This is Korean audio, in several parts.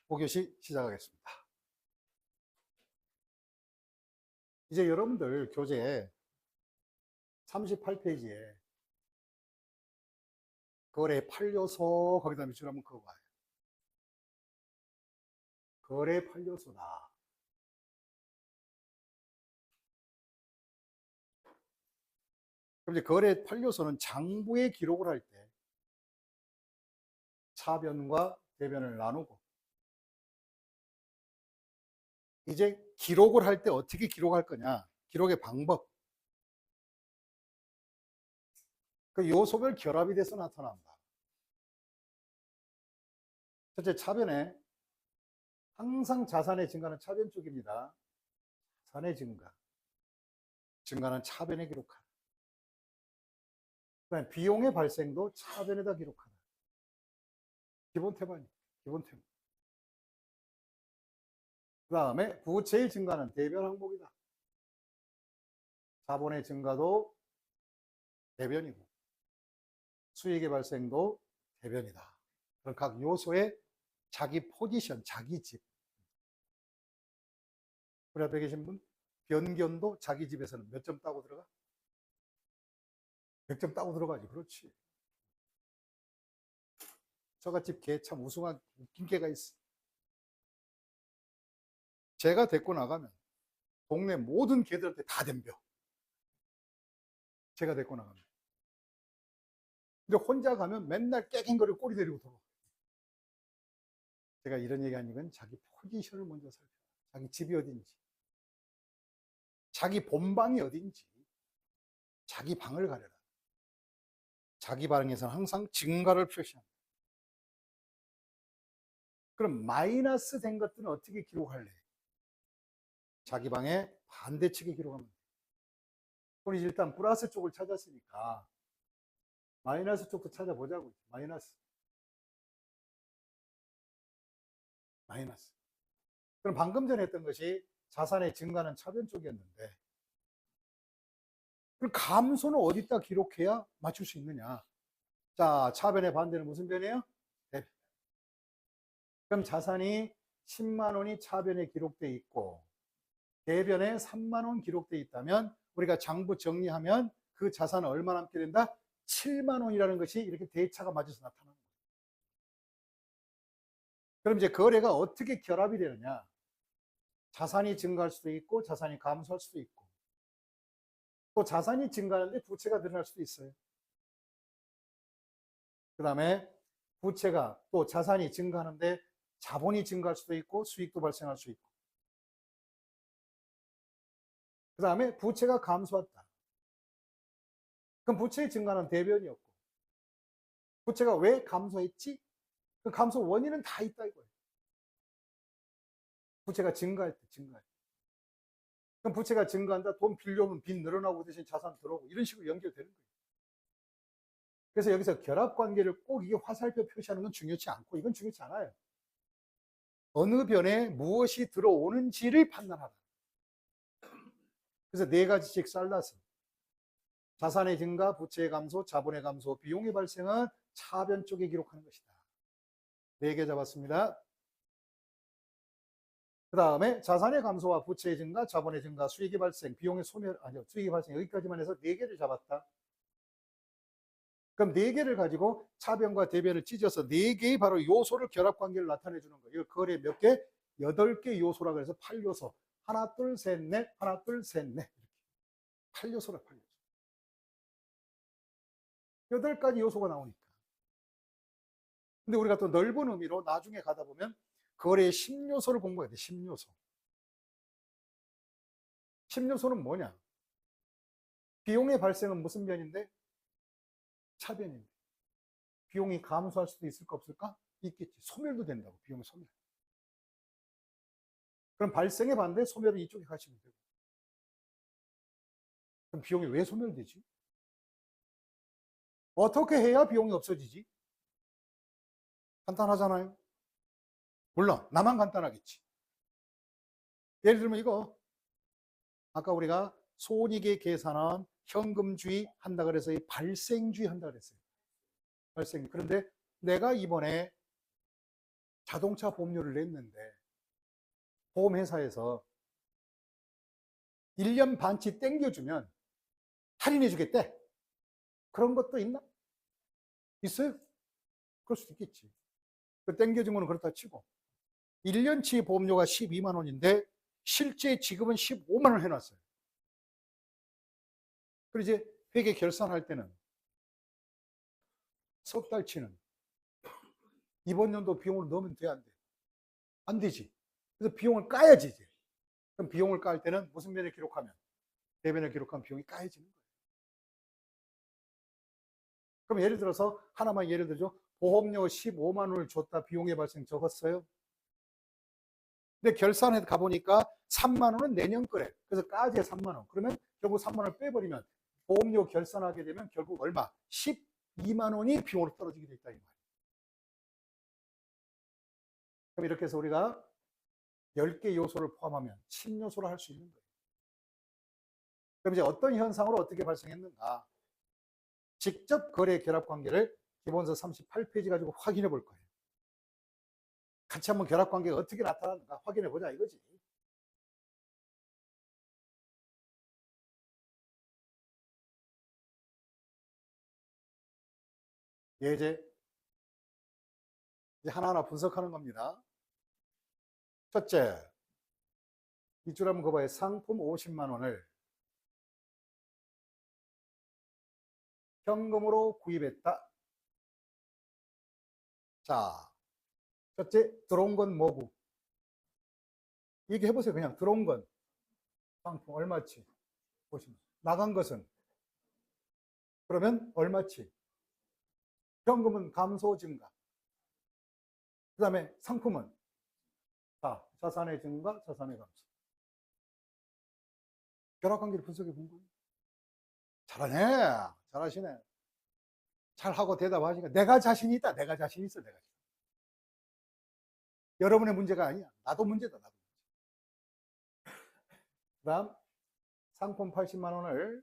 5교시 시작하겠습니다. 이제 여러분들 교재 38페이지에 거래 8요소 거기다 밑줄 한번 그어봐요. 거래 8요소다. 그럼 이제 거래 8요소는 장부에 기록을 할 때 차변과 대변을 나누고, 이제 기록을 할 때 어떻게 기록할 거냐, 기록의 방법, 그 요소별 결합이 돼서 나타난다. 첫째, 차변에 항상 자산의 증가는 차변 쪽입니다. 자산의 증가는 차변에 기록하라. 그다음에 비용의 발생도 차변에다 기록하라. 기본 태반이 기본 태반. 그 다음에 부채의 증가는 대변 항목이다. 자본의 증가도 대변이고 수익의 발생도 대변이다. 그런 각 요소의 자기 포지션, 자기 집. 우리 앞에 계신 분, 변견도 자기 집에서는 몇 점 따고 들어가? 100점 따고 들어가지. 그렇지. 저같이 개 참 우승한 웃긴 개가 있어. 제가 데리고 나가면 동네 모든 개들한테 다 덤벼. 제가 데리고 나가면. 근데 혼자 가면 맨날 깨갱거리고 꼬리 데리고 돌아. 제가 이런 얘기하는 건 자기 포지션을 먼저 살펴. 자기 집이 어딘지, 자기 본방이 어딘지, 자기 방을 가려라. 자기 방에서는 항상 증가를 표시합니다. 그럼 마이너스 된 것들은 어떻게 기록할래? 자기 방의 반대측에 기록하면 돼. 우리 일단 플러스 쪽을 찾았으니까 마이너스 쪽도 찾아보자고. 마이너스. 그럼 방금 전에 했던 것이 자산의 증가는 차변 쪽이었는데, 그럼 감소는 어디다 기록해야 맞출 수 있느냐? 자, 차변의 반대는 무슨 변이에요? 대변. 그럼 자산이 10만 원이 차변에 기록되어 있고 대변에 3만 원 기록되어 있다면 우리가 장부 정리하면 그 자산은 얼마 남게 된다? 7만 원이라는 것이 이렇게 대차가 맞아서 나타나는 거예요. 그럼 이제 거래가 어떻게 결합이 되느냐? 자산이 증가할 수도 있고 자산이 감소할 수도 있고, 또 자산이 증가하는데 부채가 늘어날 수도 있어요. 그 다음에 부채가 또 자산이 증가하는데 자본이 증가할 수도 있고 수익도 발생할 수 있고, 그 다음에 부채가 감소했다. 그럼 부채의 증가는 대변이었고, 부채가 왜 감소했지? 그 감소 원인은 다 있다 이거예요. 부채가 증가할 때. 그럼 부채가 증가한다. 돈 빌려오면 빚 늘어나고 대신 자산 들어오고 이런 식으로 연결되는 거예요. 그래서 여기서 결합관계를 꼭 이게 화살표 표시하는 건 중요치 않고, 이건 중요치 않아요. 어느 변에 무엇이 들어오는지를 판단하라. 그래서 네 가지씩 잘라서 자산의 증가, 부채의 감소, 자본의 감소, 비용의 발생은 차변 쪽에 기록하는 것이다. 4개 잡았습니다. 그 다음에 자산의 감소와 부채의 증가, 자본의 증가, 수익의 발생, 비용의 소멸, 아니요, 수익의 발생, 여기까지만 해서 4개를 잡았다. 그럼 4개를 가지고 차변과 대변을 찢어서 4개의 바로 요소를 결합관계를 나타내 주는 거예요. 이거 거래 몇 개? 8개 요소라고 해서 8요소. 하나, 둘, 셋, 넷, 하나, 둘, 셋, 넷. 이렇게. 8요소라, 8요소. 8가지 요소가 나오니까. 근데 우리가 또 넓은 의미로 나중에 가다 보면 거래의 10요소를 공부해야 돼. 10요소. 10요소는 뭐냐? 비용의 발생은 무슨 변인데? 차변인데. 비용이 감소할 수도 있을까 없을까? 있겠지. 소멸도 된다고. 비용의 소멸. 그럼 발생의 반대 소멸은 이쪽에 가시면 되고. 그럼 비용이 왜 소멸되지? 어떻게 해야 비용이 없어지지? 간단하잖아요. 물론 나만 간단하겠지. 예를 들면 이거, 아까 우리가 손익의 계산은 현금주의 한다 그래서 이 발생주의 한다 그랬어요. 발생. 그런데 내가 이번에 자동차 보험료를 냈는데 보험회사에서 1년 반치 땡겨주면 할인해 주겠대. 그런 것도 있나? 있어요? 그럴 수도 있겠지. 그 땡겨준 거는 그렇다 치고 1년치 보험료가 12만 원인데 실제 지급은 15만 원 해놨어요. 그리고 이제 회계 결산할 때는 석 달치는 이번 연도 비용을 넣으면 돼, 안 돼? 안 되지. 그래서 비용을 까야지, 이제. 그럼 비용을 깔 때는 무슨 면을 기록하면? 대변을 기록한 비용이 까여지는 거예요. 그럼 예를 들어서, 하나만 예를 들죠. 보험료 15만 원을 줬다, 비용의 발생 적었어요. 근데 결산에 가보니까 3만 원은 내년 거래. 그래서 까지에 3만 원. 그러면 결국 3만 원을 빼버리면 보험료 결산하게 되면 결국 얼마? 12만 원이 비용으로 떨어지게 돼 있다, 이 말이에요. 그럼 이렇게 해서 우리가 10개 요소를 포함하면 10요소를 할 수 있는 거예요. 그럼 이제 어떤 현상으로 어떻게 발생했는가? 직접 거래 결합 관계를 기본서 38페이지 가지고 확인해 볼 거예요. 같이 한번 결합 관계가 어떻게 나타나는가 확인해 보자 이거지. 예제. 이제 하나하나 분석하는 겁니다. 첫째, 이줄 한번 그봐요. 상품 50만 원을 현금으로 구입했다. 자, 첫째, 들어온 건 뭐고? 얘기해보세요. 그냥 들어온 건 상품 얼마치? 50만 원. 나간 것은? 그러면 얼마치? 현금은 감소 증가. 그 다음에 상품은? 자, 자산의 증가, 자산의 감소. 결합관계를 분석해 본 거예요. 잘하네. 잘하시네. 잘하고 대답하시니까 내가 자신 있다. 내가 자신 있어. 내가. 여러분의 문제가 아니야. 나도 문제다. 나도 문제. 그 다음 상품 80만 원을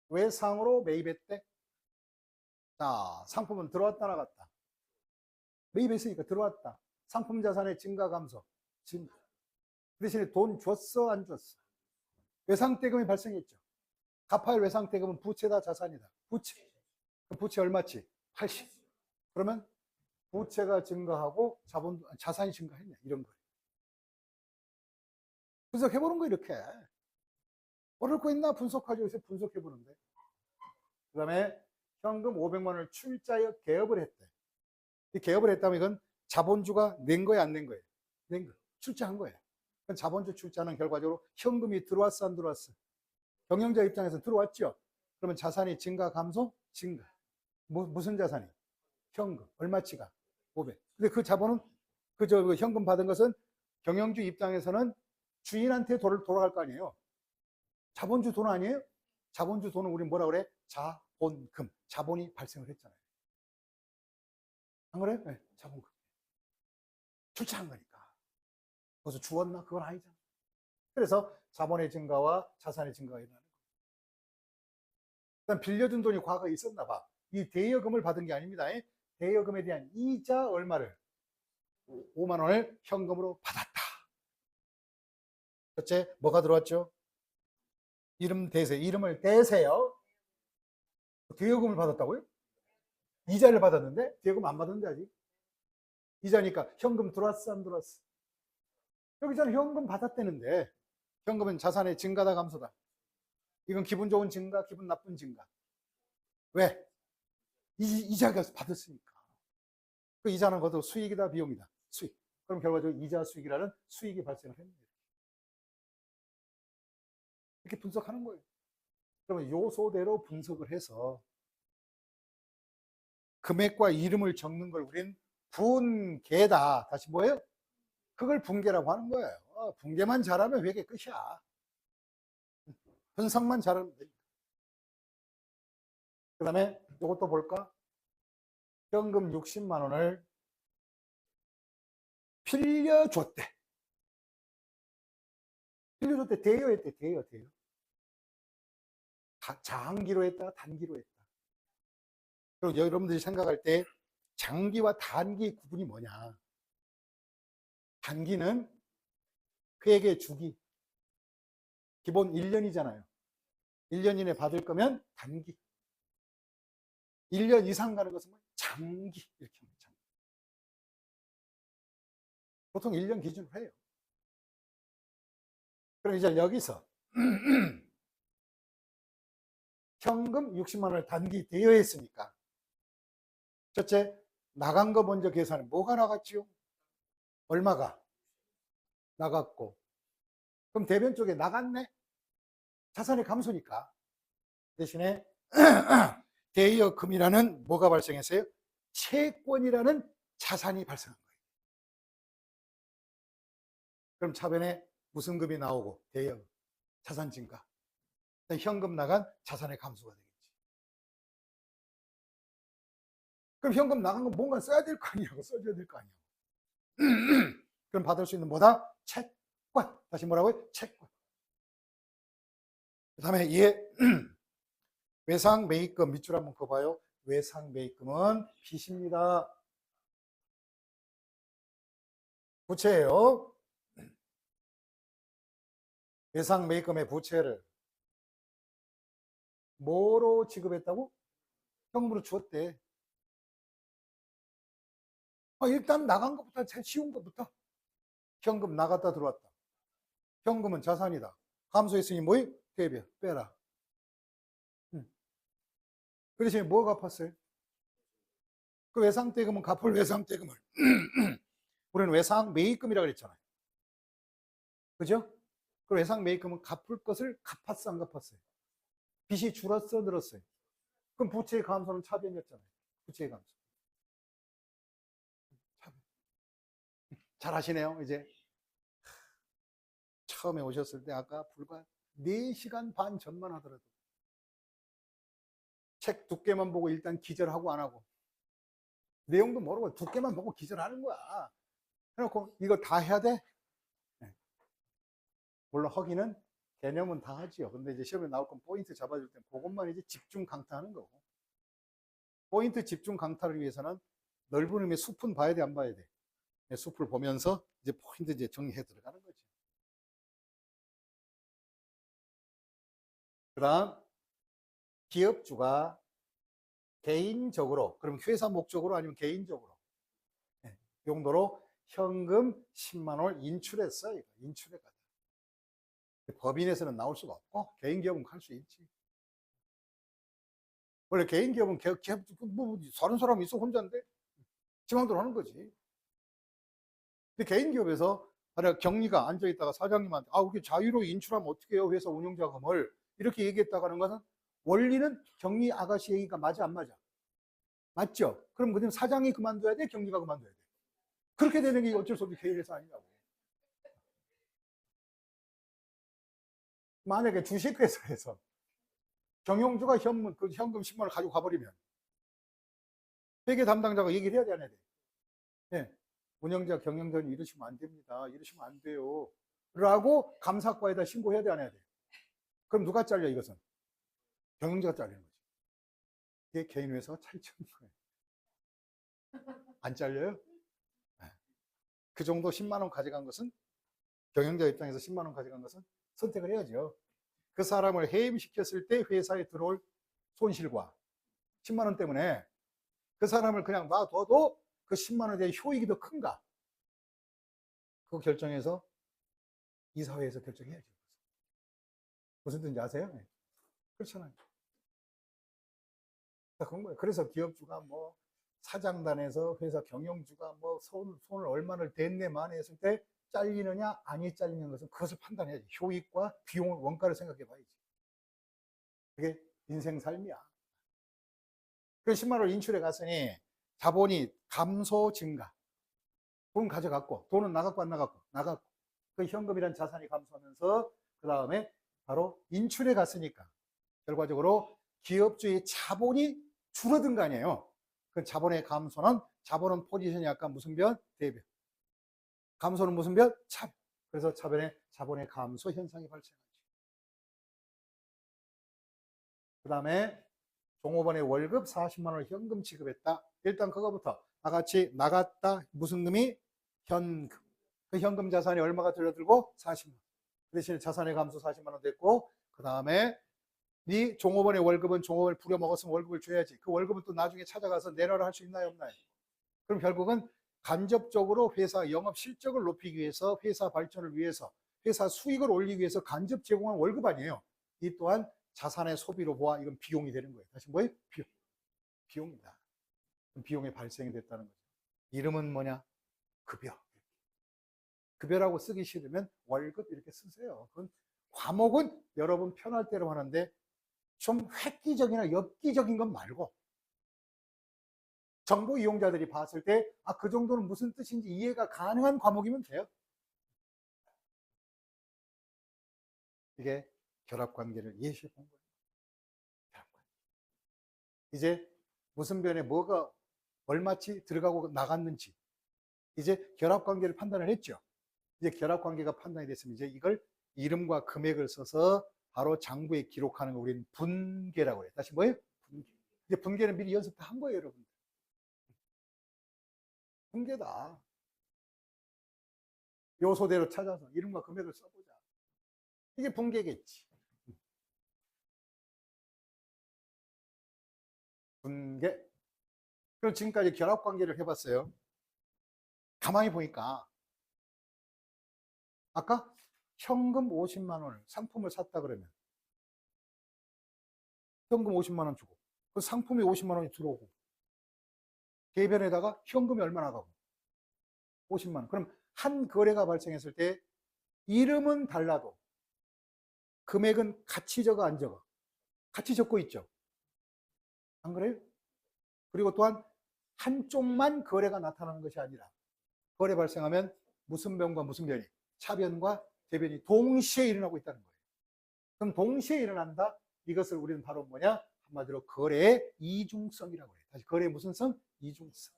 외상으로 매입했대. 자, 상품은 들어왔다 나갔다. 매입했으니까 들어왔다. 상품 자산의 증가 감소. 증가. 그 대신에 돈 줬어 안 줬어? 외상대금이 발생했죠. 갚아야 할 외상대금은 부채다 자산이다? 부채. 부채 얼마치? 80. 그러면 부채가 증가하고 자산이 증가했냐 이런 거예요. 분석해보는 거 이렇게. 어려울 거 있나? 분석하죠. 그래서 분석해보는데. 그 다음에 현금 500만 원을 출자하여 개업을 했대. 이 개업을 했다면 이건 자본주가 낸 거야 안 낸 거예요? 낸 거. 출자한 거예요. 자본주 출자는 결과적으로 현금이 들어왔어 안 들어왔어? 경영자 입장에서 들어왔죠. 그러면 자산이 증가 감소? 증가. 무슨 자산이? 현금. 얼마치가? 500. 근데 그 자본은 그 현금 받은 것은 경영주 입장에서는 주인한테 돌아갈 거 아니에요. 자본주 돈 아니에요? 자본주 돈은 우리 뭐라 그래? 자본금. 자본이 발생을 했잖아요. 안 그래? 네, 자본금. 출자한 거니까. 거기서 주었나? 그건 아니잖아. 그래서 자본의 증가와 자산의 증가가 일어나는 거예요. 일단 빌려준 돈이 과거에 있었나 봐. 이 대여금을 받은 게 아닙니다. 대여금에 대한 이자 얼마를? 5만 원을 현금으로 받았다. 첫째, 뭐가 들어왔죠? 이름 대세요. 이름을 대세요. 대여금을 받았다고요? 이자를 받았는데 대여금 안 받았는데 아직? 이자니까 현금 들어왔어 안 들어왔어? 여기서는 현금 받았다는데 현금은 자산의 증가다 감소다? 이건 기분 좋은 증가, 기분 나쁜 증가. 왜? 이자가 받았으니까. 그 이자는 그것도 수익이다 비용이다? 수익. 그럼 결과적으로 이자 수익이라는 수익이 발생을 했는 거예요. 이렇게 분석하는 거예요. 그러면 요소대로 분석을 해서 금액과 이름을 적는 걸 우린 분계다. 다시 뭐예요? 그걸 분계라고 하는 거예요. 분계만 잘하면 회계 끝이야. 분석만 잘하면 돼. 그 다음에 이것도 볼까? 현금 60만 원을 빌려줬대. 빌려줬대. 대여했대. 대여. 장기로 했다. 단기로 했다. 그리고 여러분들이 생각할 때 장기와 단기 구분이 뭐냐? 단기는 그에게 주기. 기본 1년이잖아요. 1년 이내 받을 거면 단기. 1년 이상 가는 것은 장기. 이렇게 합니다. 보통 1년 기준으로 해요. 그럼 이제 여기서 현금 60만 원을 단기 대여했으니까 첫째, 나간 거 먼저 계산해. 뭐가 나갔지요? 얼마가 나갔고, 그럼 대변 쪽에 나갔네? 자산의 감소니까. 대신에 대여금이라는 뭐가 발생했어요? 채권이라는 자산이 발생한 거예요. 그럼 차변에 무슨 금이 나오고? 대여, 자산 증가. 현금 나간 자산의 감소가 되겠지. 그럼 현금 나간 건 뭔가 써야 될 거 아니냐고, 써줘야 될 거 아니냐고. 그럼 받을 수 있는 뭐다? 채권. 다시 뭐라고요? 채권. 그 다음에 얘 외상 매입금 밑줄 한번 그어봐요. 외상 매입금은 빚입니다. 부채예요. 외상 매입금의 부채를 뭐로 지급했다고? 현금으로 주었대. 일단 나간 것부터 제일 쉬운 것부터. 현금 나갔다 들어왔다. 현금은 자산이다. 감소했으니 뭐예요? 대변 빼라. 그 대신에 뭐 갚았어요? 그 외상대금은 갚을 외상대금을 우리는 외상 매입금이라고 그랬잖아요. 그죠? 그 외상 매입금은 갚을 것을 갚았어, 안 갚았어요? 빚이 줄었어, 늘었어요? 그럼 부채의 감소는 차변이었잖아요. 부채의 감소. 잘 하시네요, 이제. 처음에 오셨을 때 아까 불과 4시간 반 전만 하더라도 책 두께만 보고 일단 기절하고 안 하고 내용도 모르고 두께만 보고 기절하는 거야. 해놓고 이거 다 해야 돼? 네. 물론 허기는 개념은 다 하지요. 근데 이제 시험에 나올 건 포인트 잡아줄 때 그것만 이제 집중 강타하는 거고. 포인트 집중 강타를 위해서는 넓은 의미의 숲은 봐야 돼, 안 봐야 돼? 네, 숲을 보면서 이제 포인트 이제 정리해 들어가는 거지. 그 다음, 기업주가 개인적으로, 그럼 회사 목적으로 아니면 개인적으로, 네, 용도로 현금 10만 원을 인출했어요. 인출해가지고. 법인에서는 나올 수가 없고, 개인 기업은 할 수 있지. 원래 개인 기업은 뭐, 다른 사람이 있어, 혼자인데? 지망대로 하는 거지. 근데 개인 기업에서 만약 경리가 앉아있다가 사장님한테, 그렇게 자유로 인출하면 어떻게 해요? 회사 운영자금을. 이렇게 얘기했다가는 것은 원리는 경리 아가씨 얘기가 맞아, 안 맞아? 맞죠? 그럼 그냥 사장이 그만둬야 돼? 경리가 그만둬야 돼? 그렇게 되는 게 어쩔 수 없이 개인 회사 아니냐고. 만약에 주식회사에서 경영주가 현금 10만 원을 가지고 가버리면 회계 담당자가 얘기를 해야 돼, 안 해야 돼? 네. 운영자, 경영자는 이러시면 안 됩니다. 이러시면 안 돼요. 라고 감사과에다 신고해야 돼, 안 해야 돼? 그럼 누가 잘려, 이것은? 경영자가 잘리는 거지. 이게 개인 회사가 차이점인 거예요. 안 잘려요? 네. 그 정도 10만 원 가져간 것은, 경영자 입장에서 10만 원 가져간 것은 선택을 해야죠. 그 사람을 해임시켰을 때 회사에 들어올 손실과 10만 원 때문에 그 사람을 그냥 놔둬도 그 10만 원에 대한 효익이 더 큰가? 그거 결정해서 이사회에서 결정해야죠. 무슨 뜻인지 아세요? 네. 그렇잖아요. 그런 거예요. 그래서 기업주가 뭐 사장단에서 회사 경영주가 뭐 손을 얼마나 댔네 마네 했을 때 잘리느냐 아니 잘리는 것은 그것을 판단해야지. 효익과 비용을 원가를 생각해 봐야지. 그게 인생 삶이야. 그 10만 원을 인출해 갔으니 자본이 감소 증가. 돈 가져갔고 돈은 나갔고 안 나갔고 나갔고 그 현금이란 자산이 감소하면서 그 다음에 바로 인출해 갔으니까 결과적으로 기업주의 자본이 줄어든 거 아니에요. 그 자본의 감소는 자본은 포지션이 아까 무슨 변? 대변. 감소는 무슨 변? 차변. 그래서 차변에 자본의 감소 현상이 발생하죠. 그 다음에 종업원의 월급 40만 원을 현금 지급했다. 일단 그거부터 나같이 나갔다. 무슨 금이? 현금. 그 현금 자산이 얼마가 들어들고? 40만 원. 그 대신에 자산의 감소 40만 원 됐고, 그 다음에 네 종업원의 월급은 종업원을 부려먹었으면 월급을 줘야지. 그 월급은 또 나중에 찾아가서 내놔라 할 수 있나요, 없나요? 그럼 결국은 간접적으로 회사 영업 실적을 높이기 위해서, 회사 발전을 위해서, 회사 수익을 올리기 위해서 간접 제공한 월급 아니에요. 이 또한 자산의 소비로 보아 이건 비용이 되는 거예요. 다시 뭐예요? 비용이다. 비용이 발생이 됐다는 거죠. 이름은 뭐냐? 급여. 급여라고 쓰기 싫으면 월급 이렇게 쓰세요. 그건 과목은 여러분 편할 대로 하는데 좀 획기적이나 엽기적인 건 말고 정보 이용자들이 봤을 때 그 정도는 무슨 뜻인지 이해가 가능한 과목이면 돼요. 이게 결합관계를 예시해 본 거예요. 결합관계. 이제 무슨 변에 뭐가 얼마치 들어가고 나갔는지 이제 결합관계를 판단을 했죠. 이제 결합관계가 판단이 됐으면 이제 이걸 이름과 금액을 써서 바로 장부에 기록하는 거 우리는 분계라고 해요. 다시 뭐예요? 분계. 이제 분계는 미리 연습 다 한 거예요, 여러분. 분계다. 요소대로 찾아서 이름과 금액을 써보자. 이게 분계겠지. 분계. 그럼 지금까지 결합관계를 해봤어요. 가만히 보니까 아까 현금 50만 원을 상품을 샀다 그러면 현금 50만 원 주고 그 상품이 50만 원이 들어오고 대변에다가 현금이 얼마나 가고 50만 원. 그럼 한 거래가 발생했을 때 이름은 달라도 금액은 같이 적어 안 적어? 같이 적고 있죠. 안 그래요? 그리고 또한 한쪽만 거래가 나타나는 것이 아니라 거래 발생하면 무슨 변과 무슨 변이? 차변과 대변이 동시에 일어나고 있다는 거예요. 그럼 동시에 일어난다? 이것을 우리는 바로 뭐냐? 한마디로 거래의 이중성이라고 해요. 다시 거래의 무슨 성? 이중성.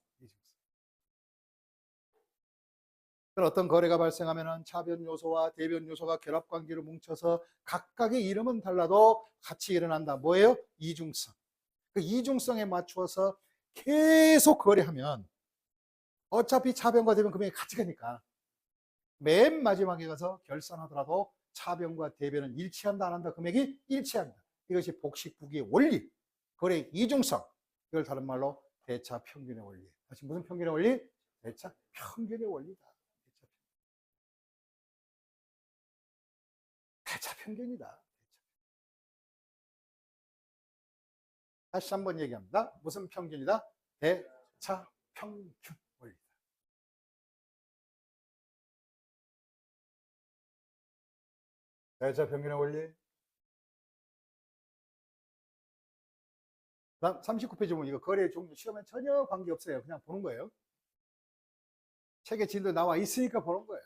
어떤 거래가 발생하면 차변 요소와 대변 요소가 결합 관계로 뭉쳐서 각각의 이름은 달라도 같이 일어난다. 뭐예요? 이중성. 그 이중성에 맞추어서 계속 거래하면 어차피 차변과 대변 금액이 같이 가니까 맨 마지막에 가서 결산하더라도 차변과 대변은 일치한다 안 한다? 금액이 일치한다. 이것이 복식부기의 원리, 거래의 이중성. 이걸 다른 말로 대차 평균의 원리. 다시 무슨 평균의 원리? 대차 평균의 원리다. 대차 평균이다. 다시 한번 얘기합니다. 무슨 평균이다? 대차 평균 원리다. 대차 평균의 원리. 다음 39페이지 보면 이거 거래 종류 시험에 전혀 관계없어요. 그냥 보는 거예요. 책에 진도 나와 있으니까 보는 거예요.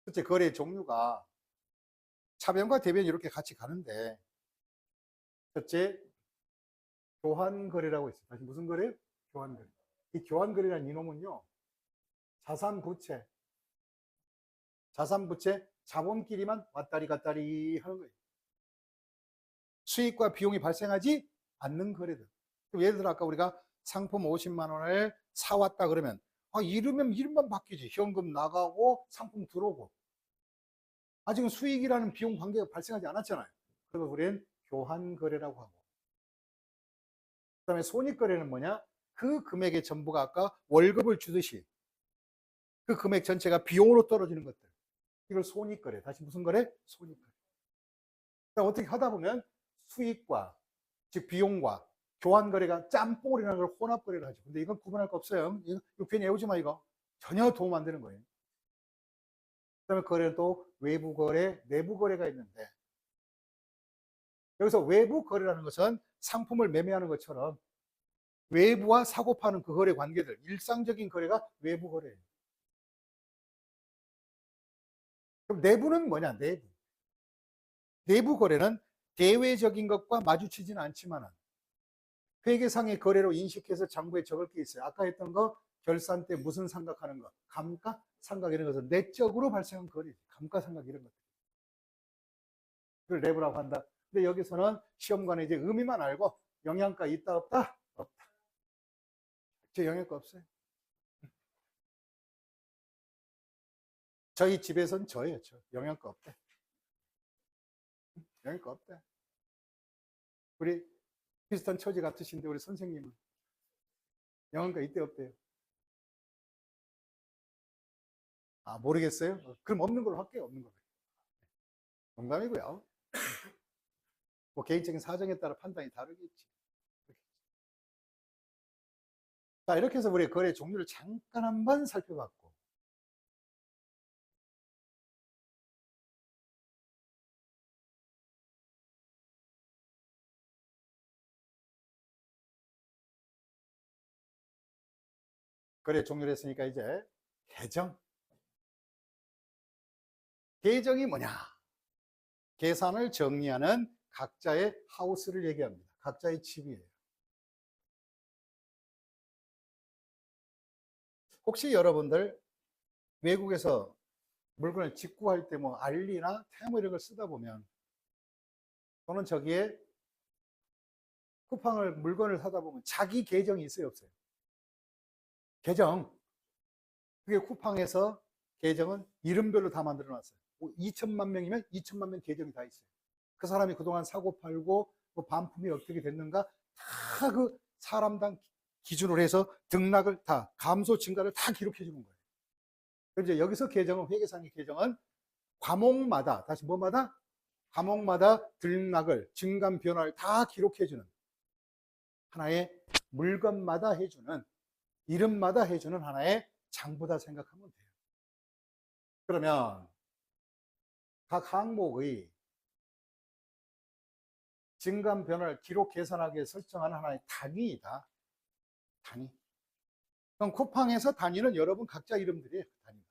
첫째, 거래 종류가 차변과 대변이 이렇게 같이 가는데 첫째, 교환거래라고 있어요. 다시 무슨 거래요? 교환거래. 이 교환거래라는 이놈은요, 자산부채, 자본끼리만 왔다리 갔다리 하는 거예요. 수익과 비용이 발생하지 않는 거래들. 예를 들어 아까 우리가 상품 50만 원을 사왔다 그러면 이름만 바뀌지. 현금 나가고 상품 들어오고. 아직은 수익이라는 비용 관계가 발생하지 않았잖아요. 그래서 우리는 교환거래라고 하고. 그 다음에 손익거래는 뭐냐? 그 금액의 전부가 아까 월급을 주듯이 그 금액 전체가 비용으로 떨어지는 것들. 이걸 손익거래. 다시 무슨 거래? 손익거래. 그러니까 어떻게 하다 보면 수익과 즉 비용과 교환거래가 짬뽕이라는 걸 혼합거래를 하죠. 근데 이건 구분할 거 없어요. 이거 괜히 외우지 마 이거. 전혀 도움 안 되는 거예요. 그 다음에 거래는 또 외부 거래, 내부 거래가 있는데 여기서 외부 거래라는 것은 상품을 매매하는 것처럼 외부와 사고 파는 그 거래 관계들, 일상적인 거래가 외부 거래예요. 그럼 내부는 뭐냐? 내부 거래는 대외적인 것과 마주치지는 않지만 회계상의 거래로 인식해서 장부에 적을 게 있어요. 아까 했던 거 결산 때 무슨 상각하는 거, 감가, 상각 이런 것은 내적으로 발생한 거래죠. 감가, 상각 이런 것들. 그걸 내부라고 한다. 근데 여기서는 시험관에 이제 의미만 알고 영양가 있다 없다? 없다. 저 영양가 없어요. 저희 집에선 저예요. 저 영양가 없대. 영양가 없대. 우리 비슷한 처지 같으신데 우리 선생님은 영양가 있대 없대요? 아, 모르겠어요? 그럼 없는 걸로 할게요. 없는 걸로. 농담이고요. 뭐 개인적인 사정에 따라 판단이 다르겠지. 자, 이렇게 해서 우리 거래 종류를 잠깐 한번 살펴봤고, 거래 종류를 했으니까 이제 계정. 계정이 뭐냐? 계산을 정리하는 각자의 하우스를 얘기합니다. 각자의 집이에요. 혹시 여러분들 외국에서 물건을 직구할 때 뭐 알리나 테무 이런 걸 쓰다 보면 또는 저기에 쿠팡을 물건을 사다 보면 자기 계정이 있어요, 없어요? 계정. 그게 쿠팡에서 계정은 이름별로 다 만들어 놨어요. 2천만 명이면 2천만 명 계정이 다 있어요. 그 사람이 그동안 사고 팔고 그 반품이 어떻게 됐는가 다 그 사람당 기준으로 해서 등락을 다 감소 증가를 다 기록해 주는 거예요. 그래서 이제 여기서 계정은 회계상의 계정은 과목마다 다시 뭐마다 과목마다 등락을 증감 변화를 다 기록해 주는 하나의 물건마다 해주는 이름마다 해주는 하나의 장부다 생각하면 돼요. 그러면 각 항목의 증감 변화를 기록 계산하기 위해 설정하는 하나의 단위이다. 단위. 그럼 쿠팡에서 단위는 여러분 각자 이름들이에요. 단위가.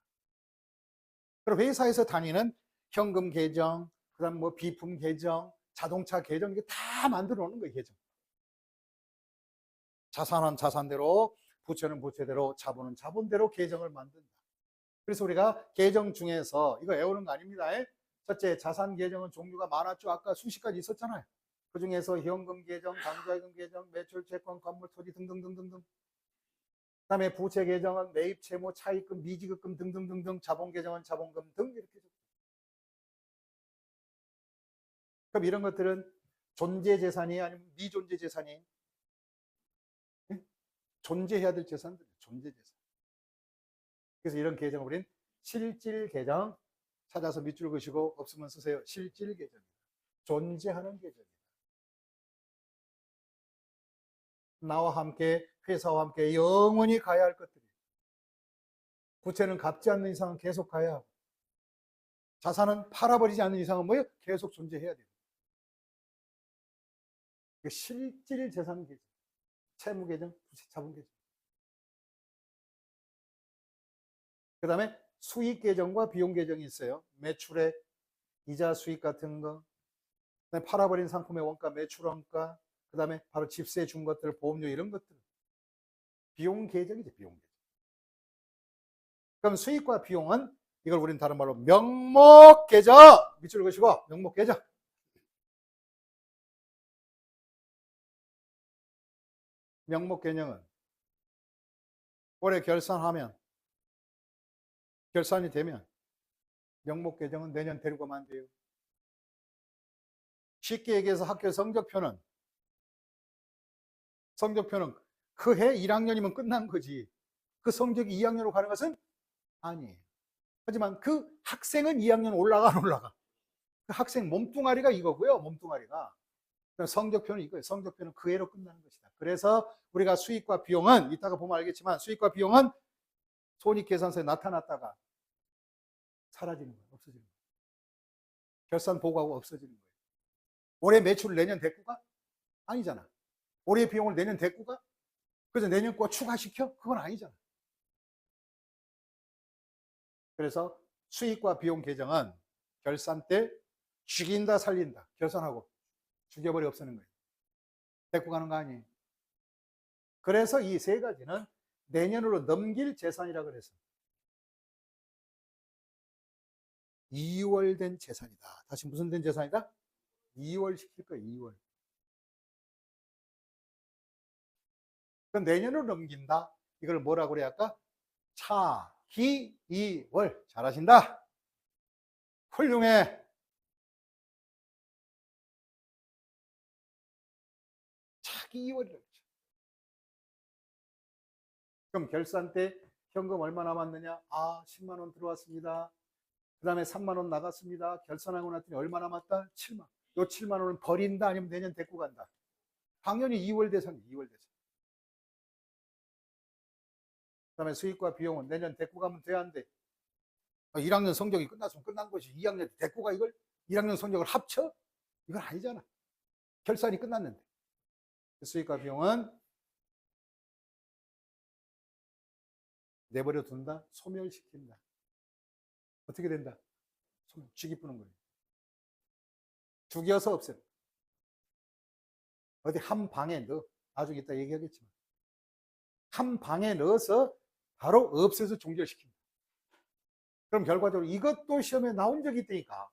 그럼 회사에서 단위는 현금 계정, 그다음 뭐 비품 계정, 자동차 계정 이게 다 만들어 놓는 거예요. 계정. 자산은 자산대로, 부채는 부채대로, 자본은 자본대로 계정을 만든다. 그래서 우리가 계정 중에서 이거 외우는 거 아닙니다. 첫째, 자산 계정은 종류가 많았죠. 아까 수십 가지 있었잖아요. 그 중에서 현금 계정, 당좌금 계정, 매출, 채권, 건물, 토지 등등등등등. 그다음에 부채 계정은 매입, 채무, 차입금, 미지급금 등등등등. 자본 계정은 자본금 등 이렇게. 그럼 이런 것들은 존재 재산이 아니면 미존재 재산이? 존재해야 될 재산들, 존재 재산. 그래서 이런 계정을 우리는 실질 계정 찾아서 밑줄 그시고 없으면 쓰세요. 실질 계정입니다. 존재하는 계정입니다. 나와 함께 회사와 함께 영원히 가야 할 것들이. 부채는 갚지 않는 이상은 계속 가야 하고 자산은 팔아버리지 않는 이상은 뭐예요? 계속 존재해야 돼요. 실질 재산 계정, 채무 계정, 부채 자본 계정. 그 다음에 수익 계정과 비용 계정이 있어요. 매출액, 이자 수익 같은 거, 그다음에 팔아버린 상품의 원가, 매출 원가, 그 다음에 바로 집세 준 것들, 보험료 이런 것들. 비용 계정이죠, 비용 계정. 그럼 수익과 비용은 이걸 우리는 다른 말로 명목 계정. 밑줄 그시고 명목 계정. 명목 계정은 올해 결산하면 결산이 되면 명목 계정은 내년 데리고 가면 안 돼요. 쉽게 얘기해서 학교 성적표는 그 해 1학년이면 끝난 거지. 그 성적이 2학년으로 가는 것은 아니에요. 하지만 그 학생은 2학년 올라가 안 올라가. 그 학생 몸뚱아리가 이거고요. 몸뚱아리가. 성적표는 이거예요. 성적표는 그 해로 끝나는 것이다. 그래서 우리가 수익과 비용은 이따가 보면 알겠지만 수익과 비용은 손익계산서에 나타났다가 사라지는 거예요. 없어지는 거예요. 결산 보고하고 없어지는 거예요. 올해 매출 내년 대꾸가? 아니잖아. 올해 비용을 내년 대꾸가? 그래서 내년 거 추가시켜? 그건 아니잖아. 그래서 수익과 비용 계정은 결산 때 죽인다 살린다. 결산하고 죽여버려 없애는 거예요. 데리고 가는 거 아니에요. 그래서 이 세 가지는 내년으로 넘길 재산이라고 그래서 이월된 재산이다. 다시 무슨 된 재산이다? 이월 시킬 거예요. 2월. 그럼 내년으로 넘긴다. 이걸 뭐라고 그래야 할까? 차기이월. 잘하신다. 훌륭해. 차기이월이라고. 그럼 결산 때 현금 얼마 남았느냐? 아, 10만 원 들어왔습니다. 그 다음에 3만 원 나갔습니다. 결산하고 났더니 얼마 남았다? 7만. 요 7만 원은 버린다? 아니면 내년 데리고 간다? 당연히 2월 대상이에요. 2월 대상. 그 다음에 수익과 비용은 내년 데리고 가면 돼, 안 돼? 1학년 성적이 끝났으면 끝난 것이 2학년 데리고 가 이걸? 1학년 성적을 합쳐? 이건 아니잖아. 결산이 끝났는데. 수익과 비용은 내버려 둔다? 소멸시킨다. 어떻게 된다? 쥐기 뿌는 거예요. 죽여서 없애는 거예요. 어디 한 방에 넣어. 나중에 이따 얘기하겠지만. 한 방에 넣어서 바로 없애서 종결시킵니다. 그럼 결과적으로 이것도 시험에 나온 적이 있다니까.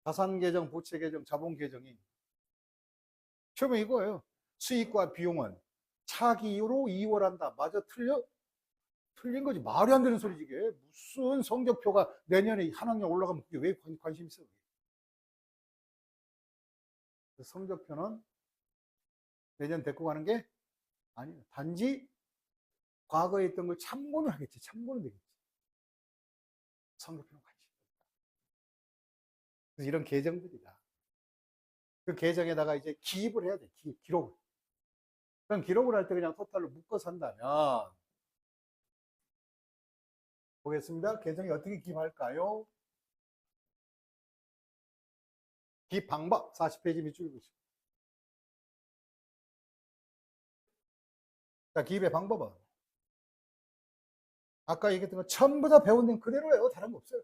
자산계정, 부채계정, 자본계정이 시험에 이거예요. 수익과 비용은 차기로 이월한다. 맞아? 틀려? 틀린 거지. 말이 안 되는 소리지 이게. 무슨 성적표가 내년에 한 학년 올라가면 그게 왜 관심 있어? 성적표는 내년 데리고 가는 게 아니에요. 단지 과거에 있던 걸 참고는 하겠지. 참고는 되겠지. 성적표는 관심이 없다. 그래서 이런 계정들이다. 그 계정에다가 이제 기입을 해야 돼. 기록을. 그럼 기록을 할 때 그냥 토탈로 묶어서 한다면 보겠습니다. 계정에 어떻게 기입할까요? 기입 방법 40페이지 밑줄 보시죠. 자, 기입의 방법은 아까 얘기했던 거 전부 다 배운 데 그대로예요. 다른 거 없어요.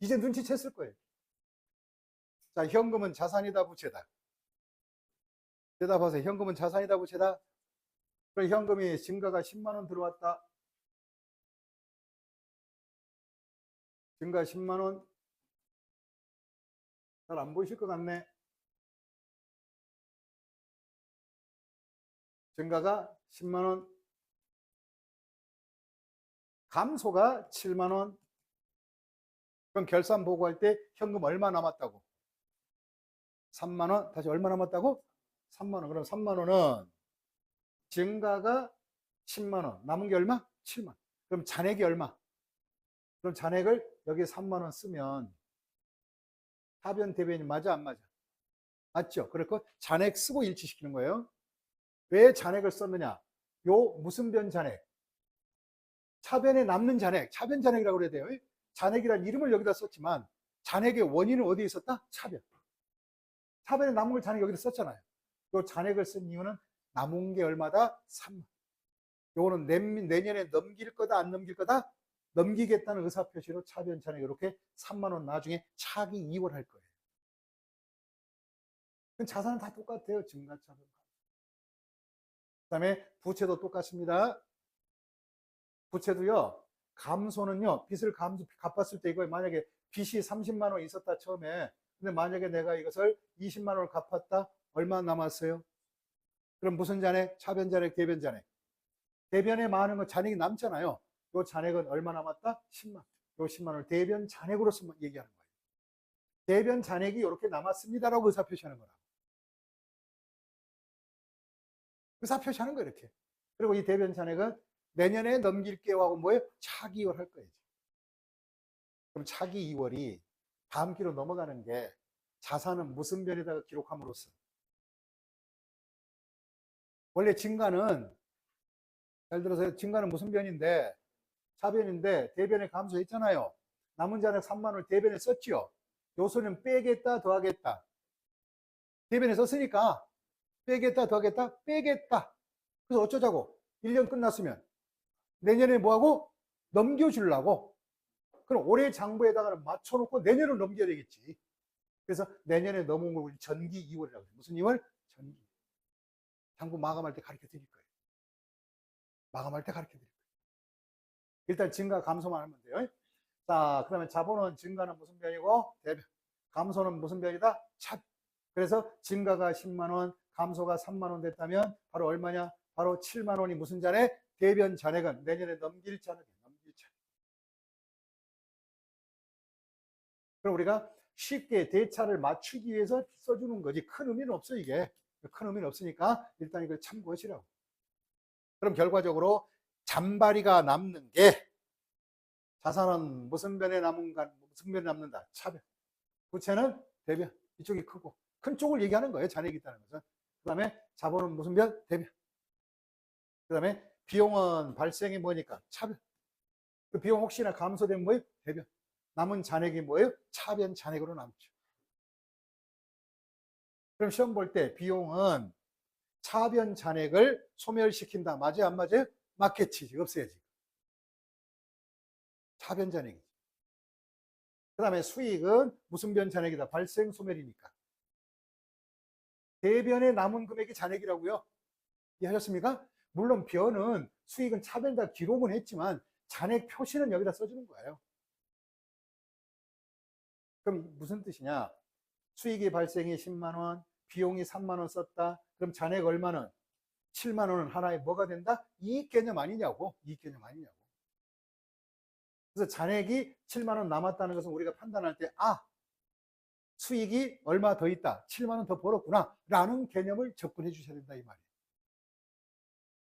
이제 눈치챘을 거예요. 자, 현금은 자산이다, 부채다. 대답하세요. 현금은 자산이다, 부채다? 그럼 현금이 증가가 10만 원 들어왔다. 증가 10만 원. 잘 안 보이실 것 같네. 증가가 10만 원. 감소가 7만 원. 그럼 결산 보고할 때 현금 얼마 남았다고? 3만 원. 다시 얼마 남았다고? 3만 원. 그럼 3만 원은 증가가 10만 원. 남은 게 얼마? 7만. 그럼 잔액이 얼마? 그럼 잔액을 여기 3만 원 쓰면 하변 대변이 맞아 안 맞아? 맞죠? 그렇고 잔액 쓰고 일치시키는 거예요. 왜 잔액을 썼느냐? 요 무슨 변 잔액? 차변에 남는 잔액. 차변 잔액이라고 그래야 돼요. 잔액이라는 이름을 여기다 썼지만 잔액의 원인은 어디에 있었다? 차변. 차변에 남은 걸 잔액 여기다 썼잖아요. 요 잔액을 쓴 이유는 남은 게 얼마다? 3만. 요거는 내년에 넘길 거다 안 넘길 거다? 넘기겠다는 의사표시로 차변 잔액 이렇게 3만 원 나중에 차기 이월할 거예요. 자산은 다 똑같아요. 증가차변. 그 다음에 부채도 똑같습니다. 부채도요. 감소는요. 빚을 갚았을 때 이거 만약에 빚이 30만 원 있었다 처음에. 근데 만약에 내가 이것을 20만 원을 갚았다. 얼마 남았어요? 그럼 무슨 잔액? 차변 잔액, 대변 잔액. 대변에 많은 건 잔액이 남잖아요. 요 잔액은 얼마 남았다? 10만. 요 10만 원을 대변 잔액으로서 얘기하는 거예요. 대변 잔액이 이렇게 남았습니다라고 의사표시하는 거라. 의사표시하는 거예요, 이렇게. 그리고 이 대변 잔액은 내년에 넘길게요 하고 뭐예요? 차기 2월 할 거예요. 그럼 차기 2월이 다음 기로 넘어가는 게 자산은 무슨 변에다가 기록함으로써 원래 증가는 잘 들어서 증가는 무슨 변인데 차변인데 대변에 감소했잖아요. 남은 잔액 3만 원을 대변에 썼죠. 요소는 빼겠다 더하겠다. 대변에 썼으니까 빼겠다 더하겠다 빼겠다. 그래서 어쩌자고 1년 끝났으면 내년에 뭐하고 넘겨주려고. 그럼 올해 장부에다가 맞춰놓고 내년을 넘겨야 되겠지. 그래서 내년에 넘어온 걸 우리 전기 2월이라고 해요. 무슨 2월? 전기. 장부 마감할 때 가르쳐 드릴 거예요. 마감할 때 가르쳐 드릴 거예요. 일단 증가 감소만 하면 돼요. 자, 그러면 자본은 증가는 무슨 변이고 대변. 감소는 무슨 변이다? 차. 그래서 증가가 10만 원, 감소가 3만 원 됐다면 바로 얼마냐? 바로 7만 원이 무슨 잔액? 대변 잔액은 내년에 넘길 잔액이에요. 넘길 잔액. 그럼 우리가 쉽게 대차를 맞추기 위해서 써주는 거지 큰 의미는 없어 이게. 큰 의미는 없으니까 일단 이걸 참고하시라고. 그럼 결과적으로 잔바리가 남는 게 자산은 무슨 변에 남은가? 무슨 변에 남는다? 차변. 부채는 대변. 이쪽이 크고 큰 쪽을 얘기하는 거예요. 잔액이 있다는 것은. 그 다음에 자본은 무슨 변? 대변. 그 다음에 비용은 발생이 뭐니까? 차변. 그 비용 혹시나 감소되면 뭐예요? 대변. 남은 잔액이 뭐예요? 차변 잔액으로 남죠. 그럼 시험 볼 때 비용은 차변 잔액을 소멸시킨다. 맞아요? 안 맞아요? 맞겠지. 없어야지. 차변 잔액이지. 그 다음에 수익은 무슨 변 잔액이다? 발생 소멸이니까. 대변에 남은 금액이 잔액이라고요. 이해하셨습니까? 물론 변은 수익은 차변 다 기록은 했지만 잔액 표시는 여기다 써주는 거예요. 그럼 무슨 뜻이냐? 수익이 발생이 10만 원, 비용이 3만 원 썼다. 그럼 잔액 얼마는? 7만 원은 하나의 뭐가 된다? 이익 개념 아니냐고. 이익 개념 아니냐고. 그래서 잔액이 7만 원 남았다는 것은 우리가 판단할 때 수익이 얼마 더 있다. 7만 원 더 벌었구나. 라는 개념을 접근해 주셔야 된다 이 말이에요.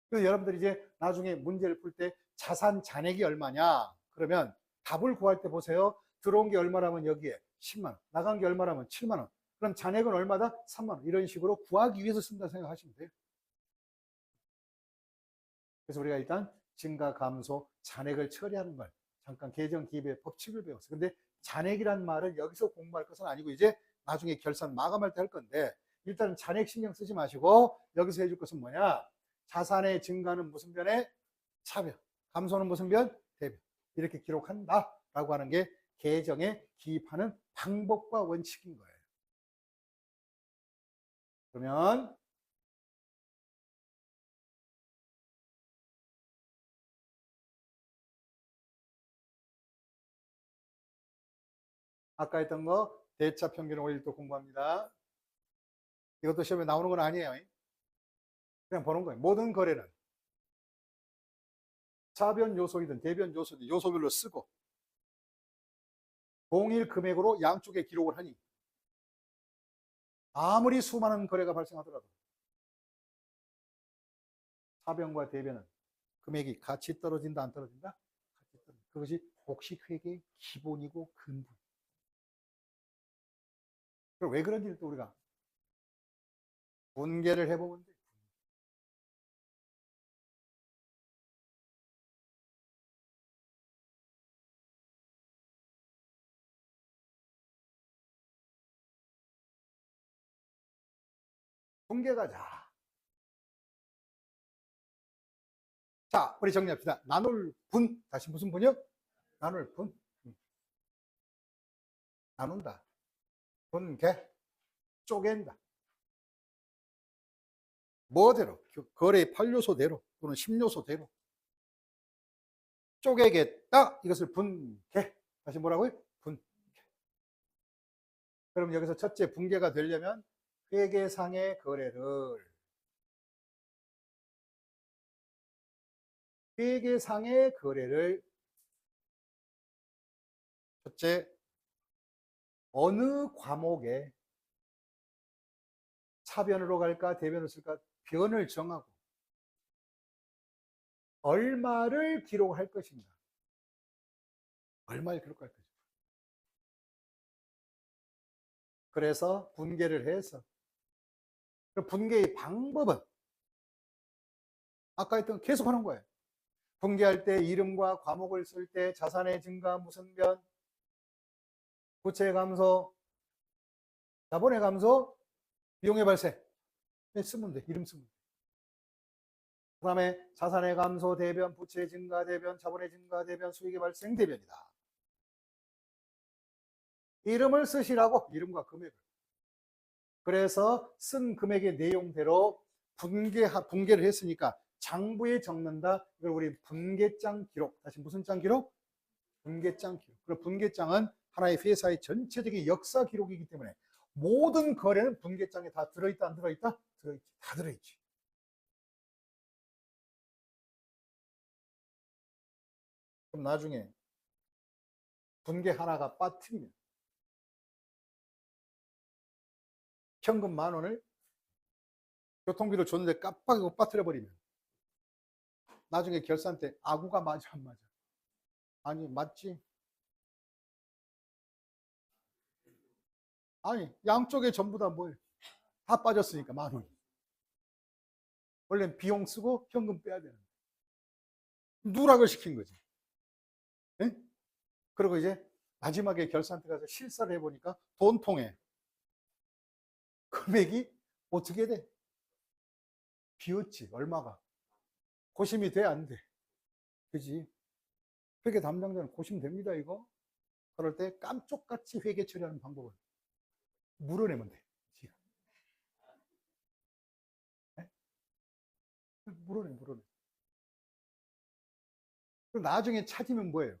그래서 여러분들이 이제 나중에 문제를 풀 때 자산 잔액이 얼마냐? 그러면 답을 구할 때 보세요. 들어온 게 얼마라면 여기에 10만 원, 나간 게 얼마라면 7만 원. 그럼 잔액은 얼마다? 3만 원. 이런 식으로 구하기 위해서 쓴다 생각하시면 돼요. 그래서 우리가 일단 증가, 감소, 잔액을 처리하는 걸 잠깐 계정 기입의 법칙을 배웠어요. 근데 잔액이란 말을 여기서 공부할 것은 아니고 이제 나중에 결산 마감할 때 할 건데 일단 잔액 신경 쓰지 마시고 여기서 해줄 것은 뭐냐? 자산의 증가는 무슨 변에? 차변. 감소는 무슨 변? 대변. 이렇게 기록한다라고 하는 게 계정에 기입하는 방법과 원칙인 거예요. 그러면 아까 했던 거 대차 평균 5일 또 공부합니다. 이것도 시험에 나오는 건 아니에요. 그냥 보는 거예요. 모든 거래는 차변 요소이든 대변 요소든 요소별로 쓰고 동일 금액으로 양쪽에 기록을 하니 아무리 수많은 거래가 발생하더라도 차변과 대변은 금액이 같이 떨어진다 안 떨어진다? 같이 떨어진다. 그것이 복식회계의 기본이고 근본. 그럼 왜 그런지를 또 우리가 분계를 해보면 돼. 분계가 자, 우리 정리합시다. 나눌 분. 다시 무슨 분이요? 나눌 분. 나눈다. 분계. 쪼갠다. 뭐대로? 거래의 8요소대로 또는 10요소대로 쪼개겠다. 이것을 분계. 다시 뭐라고요? 분계. 그럼 여기서 첫째 분계가 되려면 회계상의 거래를 첫째 어느 과목에 차변으로 갈까 대변으로 쓸까 변을 정하고 얼마를 기록할 것인가. 얼마를 기록할 것인가. 그래서 분계를 해서 그 분계의 방법은 아까 했던 계속 하는 거예요. 분계할 때 이름과 과목을 쓸 때 자산의 증가 무슨 변, 부채 감소, 자본의 감소, 비용의 발생 쓰면 돼. 이름 쓰면 돼. 그 다음에 자산의 감소 대변, 부채 증가 대변, 자본의 증가 대변, 수익의 발생 대변이다. 이름을 쓰시라고. 이름과 금액을. 그래서 쓴 금액의 내용대로 분계를 했으니까 장부에 적는다. 이걸 우리 분계장 기록. 다시 무슨 장 기록? 분계장 기록. 그리고 분계장은 하나의 회사의 전체적인 역사 기록이기 때문에 모든 거래는 분계장에 다 들어있다 안 들어있다? 들어있지. 다 들어있지. 그럼 나중에 분계 하나가 빠뜨리면 현금 10,000원을 교통비를 줬는데 깜빡이고 빠뜨려 버리면 나중에 결산 때 아구가 맞아 안 맞아? 아니 맞지. 아니 양쪽에 전부 다 뭐예요? 다 빠졌으니까 10,000원. 원래는 비용 쓰고 현금 빼야 되는데 누락을 시킨 거지. 네? 그리고 이제 마지막에 결산대 가서 실사를 해보니까 돈통에 금액이 어떻게 돼? 비었지. 얼마가? 고심이 돼? 안 돼? 그지? 회계 담당자는 고심 됩니다 이거. 그럴 때 깜쪽같이 회계 처리하는 방법은 물어내면 돼. 네? 물어내. 그럼 나중에 찾으면 뭐예요?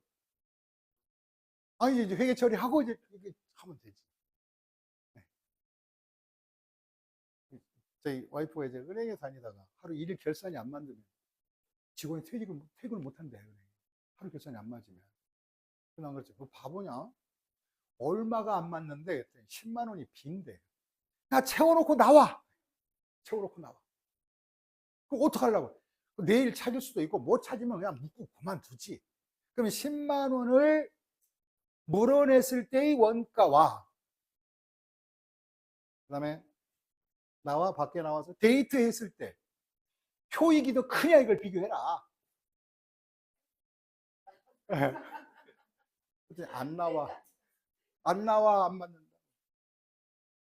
아니 이제 회계 처리하고 이제 하면 되지. 네. 저희 와이프가 이제 은행에 다니다가 하루 일일 결산이 안 맞으면 직원이 퇴근을 못 한대. 하루 결산이 안 맞으면. 그냥 그렇지. 뭐 바보냐? 얼마가 안 맞는데 10만 원이 빈대. 나 채워놓고 나와. 채워놓고 나와. 그럼 어떡하려고? 내일 찾을 수도 있고 못 찾으면 그냥 묻고 그만두지. 그러면 10만 원을 물어냈을 때의 원가와 그다음에 나와 밖에 나와서 데이트했을 때 효익이 더 크냐 이걸 비교해라. 안 나와. 안 맞는다.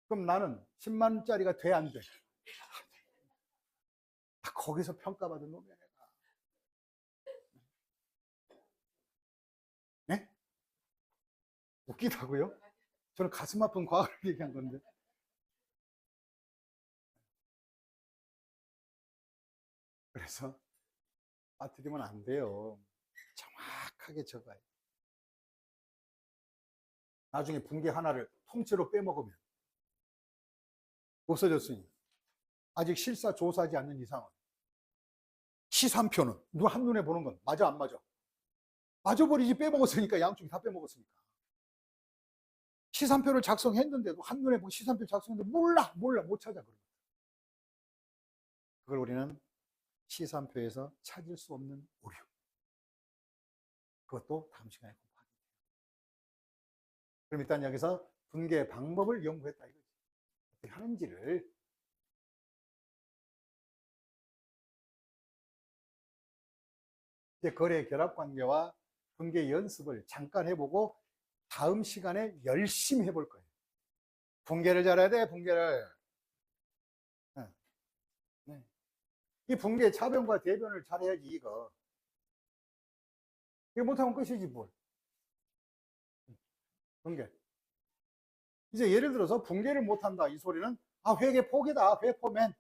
그럼 나는 10만 원짜리가 돼 안 돼? 거기서 평가받은 놈이야 내가. 네? 웃기다고요? 저는 가슴 아픈 과거를 얘기한 건데. 그래서 빠뜨리면 안 돼요. 정확하게 적어야 돼. 나중에 분계 하나를 통째로 빼먹으면 없어졌으니 아직 실사 조사하지 않는 이상은 시산표는 누가 한눈에 보는 건 맞아 안 맞아? 맞아버리지. 빼먹었으니까. 양쪽이 다 빼먹었으니까. 시산표를 작성했는데도 한눈에 보고 시산표 작성했는데 몰라 못 찾아. 그걸 우리는 시산표에서 찾을 수 없는 오류. 그것도 다음 시간에 공부하겠습니다. 그럼 일단 여기서 분계 방법을 연구했다 이거지. 어떻게 하는지를. 이제 거래 결합 관계와 분계 연습을 잠깐 해보고 다음 시간에 열심히 해볼 거예요. 분계를 잘해야 돼. 분계를. 네. 이 분계 차변과 대변을 잘해야지 이거. 이거 못하면 끝이지 뭘. 분계. 이제 예를 들어서 분계를 못한다 이 소리는 회계 포기다. 회포맨.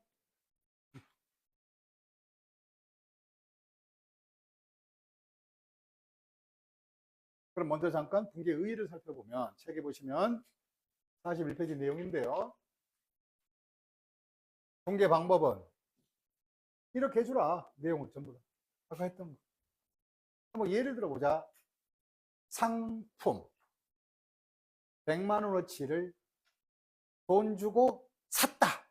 그럼 먼저 잠깐 분계 의의를 살펴보면 책에 보시면 41페이지 내용인데요. 분계 방법은 이렇게 해주라. 내용을 전부 다. 아까 했던 거. 한번 예를 들어보자. 상품 100만 원어치를 돈 주고 샀다.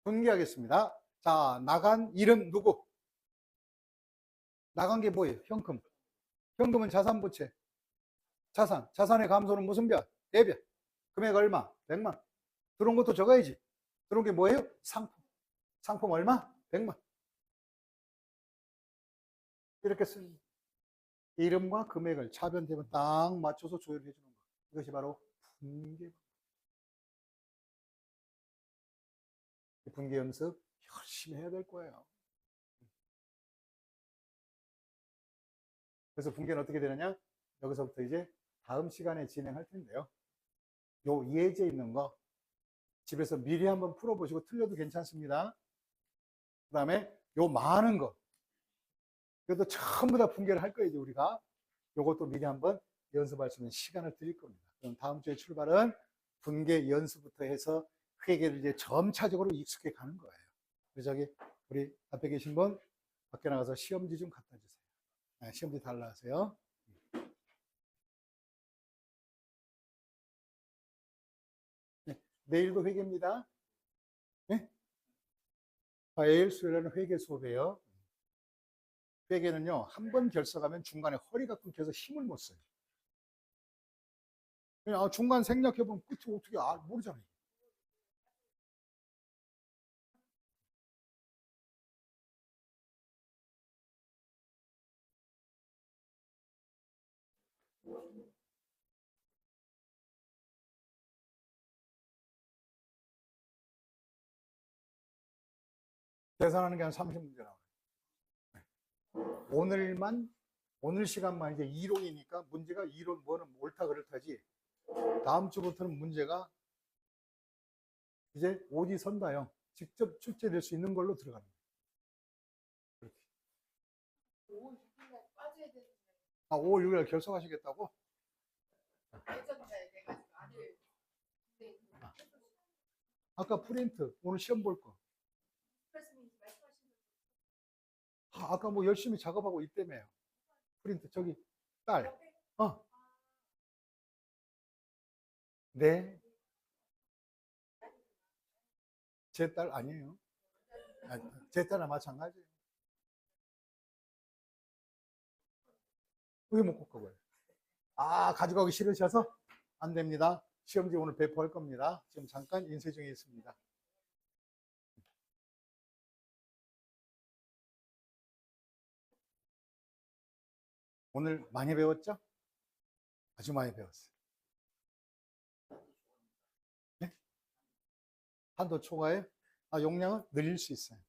분개하겠습니다. 자, 나간 이름 누구? 나간 게 뭐예요? 현금. 현금은 자산부채. 자산의 감소는 무슨 별? 대별. 금액 얼마? 100만. 들어온 것도 적어야지. 들어온 게 뭐예요? 상품. 상품 얼마? 100만. 이렇게 쓴 이름과 금액을 차변 대변 딱 맞춰서 조율해 주는 거. 이것이 바로 분계. 분계 연습 열심히 해야 될 거예요. 그래서 분계는 어떻게 되느냐? 여기서부터 이제 다음 시간에 진행할 텐데요. 요 예제 있는 거 집에서 미리 한번 풀어보시고 틀려도 괜찮습니다. 그 다음에 요 많은 거 이것도 전부 다 분계를 할 거예요. 우리가 요것도 미리 한번 연습할 수 있는 시간을 드릴 겁니다. 그럼 다음 주에 출발은 분계 연습부터 해서 회계를 이제 점차적으로 익숙해 가는 거예요. 그래서 저기 우리 앞에 계신 분 밖에 나가서 시험지 좀 갖다 주세요. 네, 시험지 달라 하세요. 네, 내일도 회계입니다. 네? 화요일, 수요일에는 회계 수업이에요. 회계는요, 한 번 결석하면 중간에 허리가 끊겨서 힘을 못 써요. 그냥 중간 생략해보면 끝이 어떻게 모르잖아요. 계산하는 게 한 30문제 나와요. 오늘 시간만 이제 이론이니까 문제가 이론 뭐는 옳다 그렇다지. 다음 주부터는 문제가 이제 오지선다형 직접 출제될 수 있는 걸로 들어가는 거예요. 그렇게. 5월 6일날 빠져야 되는데. 5월 6일 결석하시겠다고? 예정자에 돼가지고 아들. 아까 프린트 오늘 시험 볼 거. 말씀하신 거. 아까 뭐 열심히 작업하고 있다며요. 프린트 저기 딸. 네. 제 딸 아니에요. 제 딸랑 마찬가지예요. 왜 못 갖고 가요? 가져가기 싫으셔서? 안 됩니다. 시험지 오늘 배포할 겁니다. 지금 잠깐 인쇄 중에 있습니다. 오늘 많이 배웠죠? 아주 많이 배웠어요. 네? 한도 초과에 용량은 늘릴 수 있어요.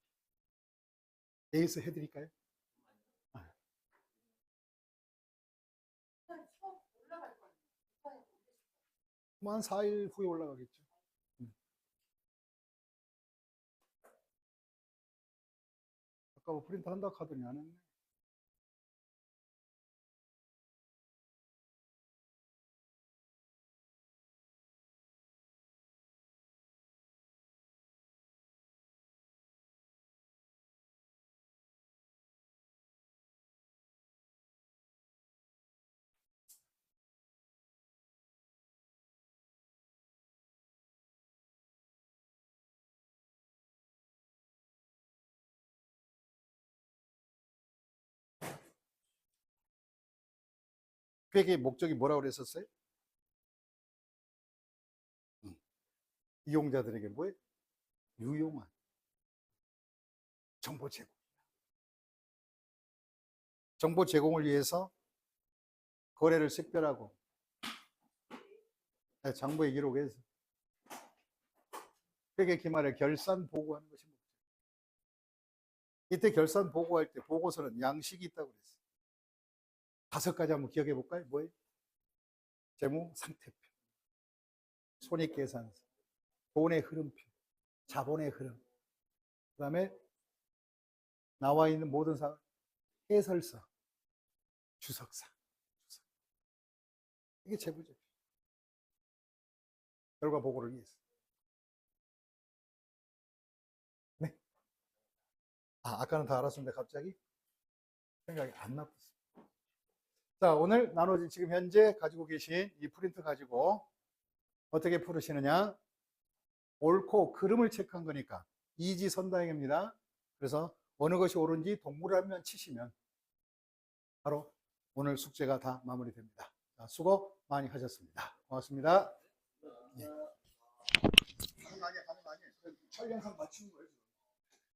AS 해드릴까요? 한 4일 후에 올라가겠죠. 아까 뭐 프린트 한다고 하더니 안 했네. 회계의 목적이 뭐라고 그랬었어요? 이용자들에게 뭐예요? 유용한 정보 제공. 정보 제공을 위해서 거래를 식별하고 장부의 기록에서 회계 기말에 결산 보고하는 것이 목적. 이때 결산 보고할 때 보고서는 양식이 있다고 그랬어요. 5가지 한번 기억해 볼까요? 뭐예요? 재무 상태표, 손익계산서, 돈의 흐름표, 자본의 흐름, 그 다음에 나와 있는 모든 사항, 해설서, 주석사. 이게 재무제표. 결과 보고를 위해서. 네. 아까는 다 알았었는데 갑자기 생각이 안 났었어요. 자, 오늘 나눠진 지금 현재 가지고 계신 이 프린트 가지고 어떻게 풀으시느냐? 옳고 그름을 체크한 거니까 이지선다형입니다. 그래서 어느 것이 옳은지 동물을 한번 치시면 바로 오늘 숙제가 다 마무리됩니다. 자, 수고 많이 하셨습니다. 고맙습니다. 예. 가는 거 아니야. 촬영상 맞추는 거예요.